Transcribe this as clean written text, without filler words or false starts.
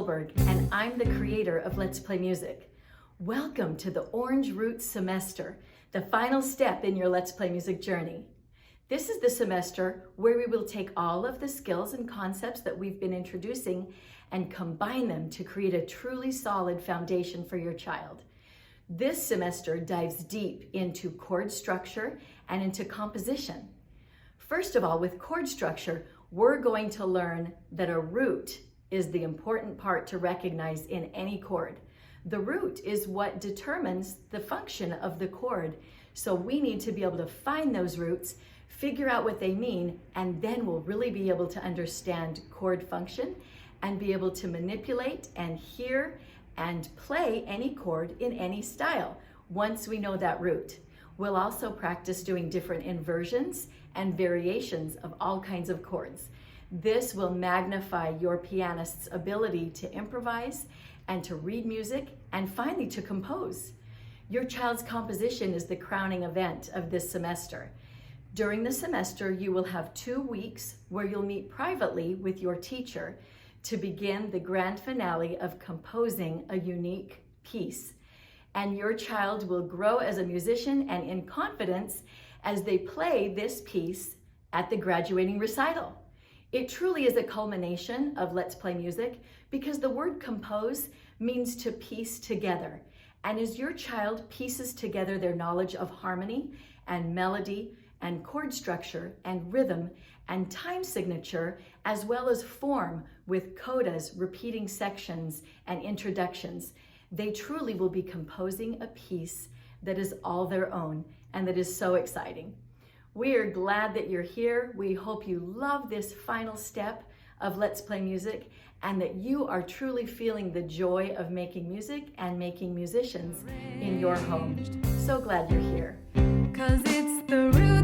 Soelberg, and I'm the creator of Let's Play Music. Welcome to the Orange Roots semester, the final step in your Let's Play Music journey. This is the semester where we will take all of the skills and concepts that we've been introducing and combine them to create a truly solid foundation for your child. This semester dives deep into chord structure and into composition. First of all, with chord structure, we're going to learn that a root is the important part to recognize in any chord. The root is what determines the function of the chord. So we need to be able to find those roots, figure out what they mean, and then we'll really be able to understand chord function and be able to manipulate and hear and play any chord in any style once we know that root. We'll also practice doing different inversions and variations of all kinds of chords. This will magnify your pianist's ability to improvise and to read music and finally to compose. Your child's composition is the crowning event of this semester. During the semester, you will have 2 weeks where you'll meet privately with your teacher to begin the grand finale of composing a unique piece. And your child will grow as a musician and in confidence as they play this piece at the graduating recital. It truly is a culmination of Let's Play Music because the word compose means to piece together. And as your child pieces together their knowledge of harmony and melody and chord structure and rhythm and time signature, as well as form with codas, repeating sections and introductions, they truly will be composing a piece that is all their own and that is so exciting. We are glad that you're here. We hope you love this final step of Let's Play Music and that you are truly feeling the joy of making music and making musicians in your home. So glad you're here. 'Cause it's the root